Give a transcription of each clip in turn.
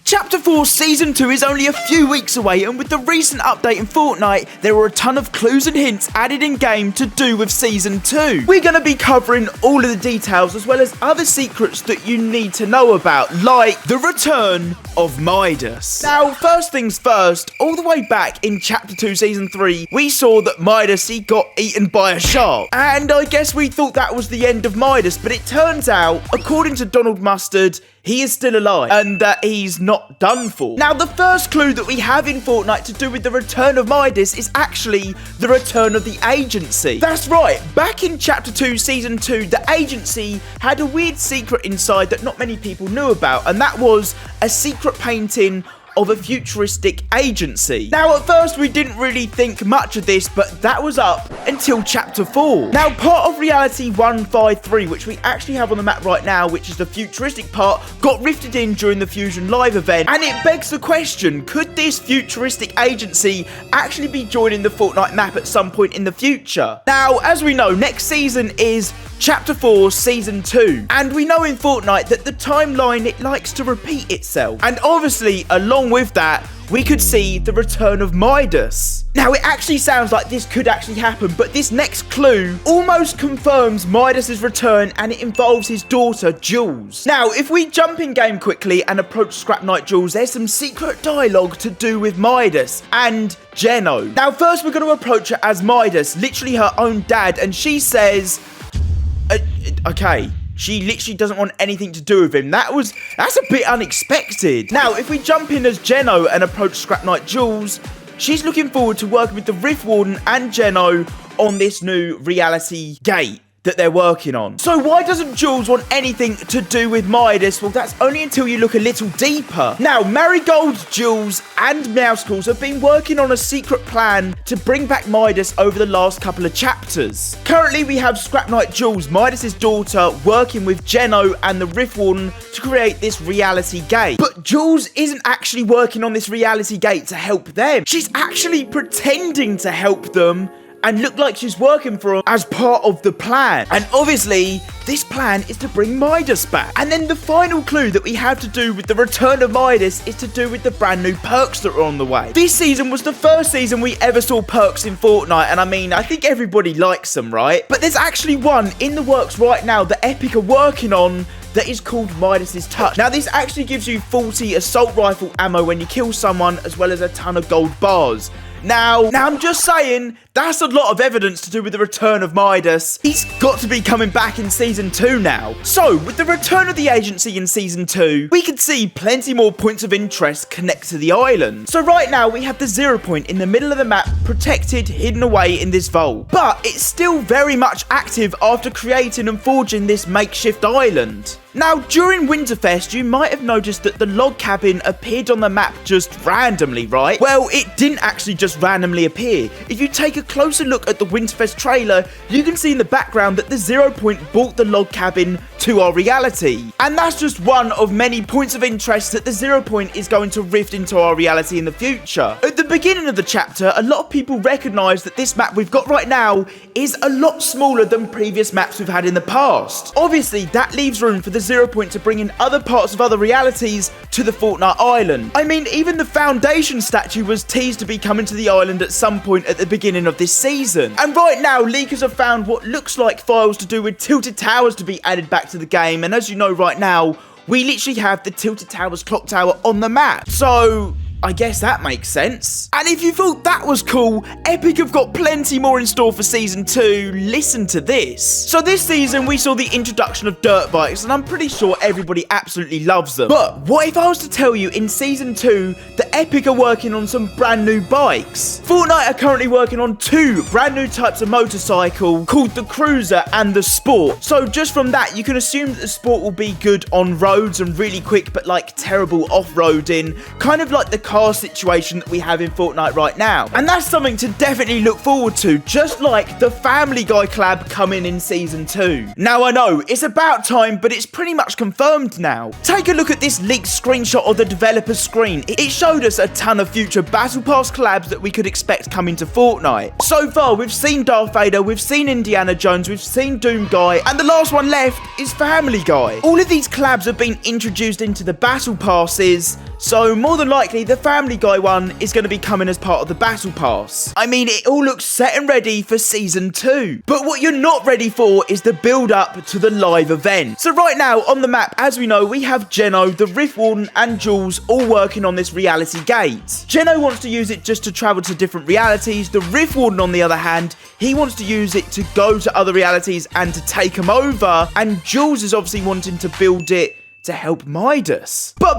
Chapter 4 Season 2 is only a few weeks away, and with the recent update in Fortnite, there were a ton of clues and hints added in-game to do with Season 2. We're going to be covering all of the details as well as other secrets that you need to know about, like the return of Midas. Now, first things first, all the way back in Chapter 2 Season 3, we saw that Midas, he got eaten by a shark. And I guess we thought that was the end of Midas, but it turns out, according to Donald Mustard, he is still alive and that he's not done for. Now, the first clue that we have in Fortnite to do with the return of Midas is actually the return of the agency. That's right, back in Chapter 2 Season 2, the agency had a weird secret inside that not many people knew about, and that was a secret painting of a futuristic agency. Now, at first, we didn't really think much of this, but that was up until Chapter 4. Now, part of Reality 153, which we actually have on the map right now, which is the futuristic part, got rifted in during the Fusion Live event, and it begs the question, could this futuristic agency actually be joining the Fortnite map at some point in the future? Now, as we know, next season is Chapter 4 Season 2, and we know in Fortnite that the timeline, it likes to repeat itself, and obviously along with that we could see the return of Midas. Now, it actually sounds like this could actually happen, but this next clue almost confirms Midas's return, and it involves his daughter, Jules. Now, if we jump in game quickly and approach Scrap Knight Jules, there's some secret dialogue to do with Midas and Geno. Now, first we're going to approach her as Midas, literally her own dad, and she says, okay, she literally doesn't want anything to do with him. That's a bit unexpected. Now, if we jump in as Geno and approach Scrap Knight Jules, she's looking forward to working with the Rift Warden and Geno on this new reality gate that they're working on. So why doesn't Jules want anything to do with Midas? Well, that's only until you look a little deeper. Now, Marigold, Jules, and Meowscles have been working on a secret plan to bring back Midas over the last couple of chapters. Currently, we have Scrap Knight Jules, Midas's daughter, working with Geno and the Rift Warden to create this reality gate. But Jules isn't actually working on this reality gate to help them. She's actually pretending to help them and look like she's working for them as part of the plan. And obviously, this plan is to bring Midas back. And then the final clue that we have to do with the return of Midas is to do with the brand new perks that are on the way. This season was the first season we ever saw perks in Fortnite, and I mean, I think everybody likes them, right? But there's actually one in the works right now that Epic are working on that is called Midas's Touch. Now, this actually gives you 40 assault rifle ammo when you kill someone, as well as a ton of gold bars. Now, I'm just saying, that's a lot of evidence to do with the return of Midas. He's got to be coming back in Season 2 now. So, with the return of the agency in Season 2, we can see plenty more points of interest connect to the island. So right now, we have the 0 point in the middle of the map, protected, hidden away in this vault. But it's still very much active after creating and forging this makeshift island. Now, during Winterfest, you might have noticed that the log cabin appeared on the map just randomly, right? Well, it didn't actually just randomly appear. If you take a closer look at the Winterfest trailer, you can see in the background that the 0 point brought the log cabin to our reality. And that's just one of many points of interest that the 0 point is going to rift into our reality in the future. At the beginning of the chapter, a lot of people recognize that this map we've got right now is a lot smaller than previous maps we've had in the past. Obviously, that leaves room for the 0 point to bring in other parts of other realities to the Fortnite island. I mean, even the Foundation statue was teased to be coming to the island at some point at the beginning of this season. And right now, leakers have found what looks like files to do with Tilted Towers to be added back to the game. And as you know right now, we literally have the Tilted Towers clock tower on the map. So I guess that makes sense. And if you thought that was cool, Epic have got plenty more in store for Season 2. Listen to this. So this season, we saw the introduction of dirt bikes, and I'm pretty sure everybody absolutely loves them. But what if I was to tell you in Season 2 that Epic are working on some brand new bikes? Fortnite are currently working on 2 brand new types of motorcycle called the Cruiser and the Sport. So just from that, you can assume that the Sport will be good on roads and really quick, but like terrible off-roading, kind of like the car situation that we have in Fortnite right now. And that's something to definitely look forward to, just like the Family Guy collab coming in Season 2. Now, I know, it's about time, but it's pretty much confirmed now. Take a look at this leaked screenshot of the developer's screen. It showed us a ton of future Battle Pass collabs that we could expect coming to Fortnite. So far, we've seen Darth Vader, we've seen Indiana Jones, we've seen Doom Guy, and the last one left is Family Guy. All of these collabs have been introduced into the Battle Passes, so more than likely the Family Guy one is going to be coming as part of the Battle Pass. I mean, it all looks set and ready for Season 2. But what you're not ready for is the build-up to the live event. So right now, on the map, as we know, we have Geno, the Rift Warden, and Jules all working on this reality gate. Geno wants to use it just to travel to different realities. The Rift Warden, on the other hand, he wants to use it to go to other realities and to take them over. And Jules is obviously wanting to build it to help Midas. But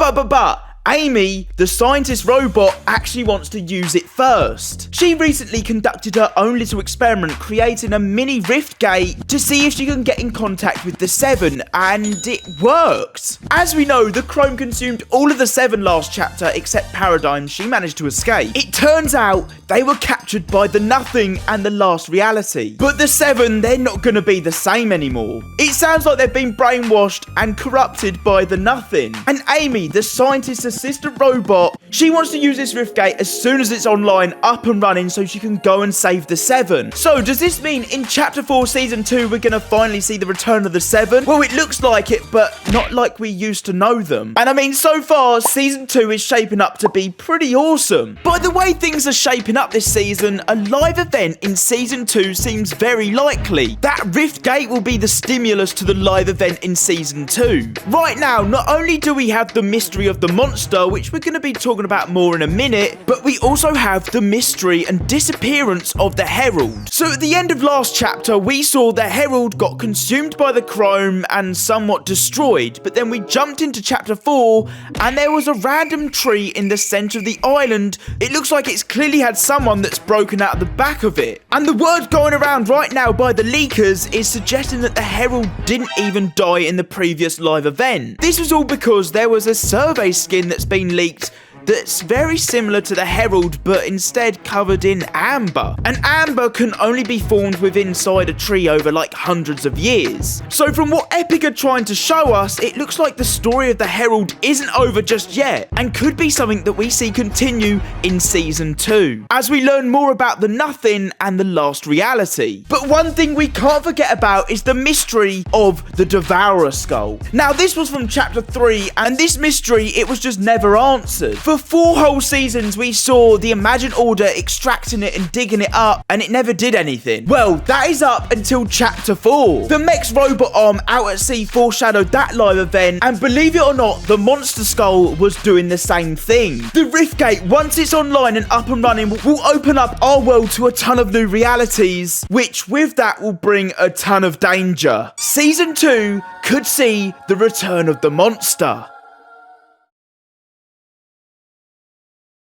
Amy, the scientist robot, actually wants to use it first. She recently conducted her own little experiment, creating a mini rift gate to see if she can get in contact with the Seven, and it worked. As we know, the Chrome consumed all of the Seven last chapter except Paradigm. She managed to escape. It turns out they were captured by the Nothing and the Last Reality. But the Seven, they're not going to be the same anymore. It sounds like they've been brainwashed and corrupted by the Nothing. And Amy, the scientist assistant robot, she wants to use this rift gate as soon as it's online, up and running, so she can go and save the Seven. So does this mean in Chapter 4 Season 2 we're going to finally see the return of the Seven? Well, it looks like it, but not like we used to know them. And I mean, so far Season 2 is shaping up to be pretty awesome. By the way things are shaping up this season, a live event in Season 2 seems very likely. That rift gate will be the stimulus to the live event in Season 2. Right now, not only do we have the mystery of the monster, which we're going to be talking about more in a minute, but we also have the mystery and disappearance of the Herald. So at the end of last chapter, we saw the Herald got consumed by the Chrome and somewhat destroyed, but then we jumped into Chapter 4 and there was a random tree in the center of the island. It looks like it's clearly had someone that's broken out of the back of it. And the word going around right now by the leakers is suggesting that the Herald didn't even die in the previous live event. This was all because there was a survey skin that's been leaked that's very similar to the Herald, but instead covered in amber. And amber can only be formed within inside a tree over like hundreds of years. So from what Epic are trying to show us, it looks like the story of the Herald isn't over just yet, and could be something that we see continue in Season 2, as we learn more about the Nothing and the Last Reality. But one thing we can't forget about is the mystery of the Devourer skull. Now this was from Chapter 3, and this mystery, it was just never answered. For 4 whole seasons, we saw the Imagined Order extracting it and digging it up, and it never did anything. Well, that is up until Chapter 4. The mech's robot arm out at sea foreshadowed that live event, and believe it or not, the monster skull was doing the same thing. The rift gate, once it's online and up and running, will open up our world to a ton of new realities, which with that will bring a ton of danger. Season 2 could see the return of the monster.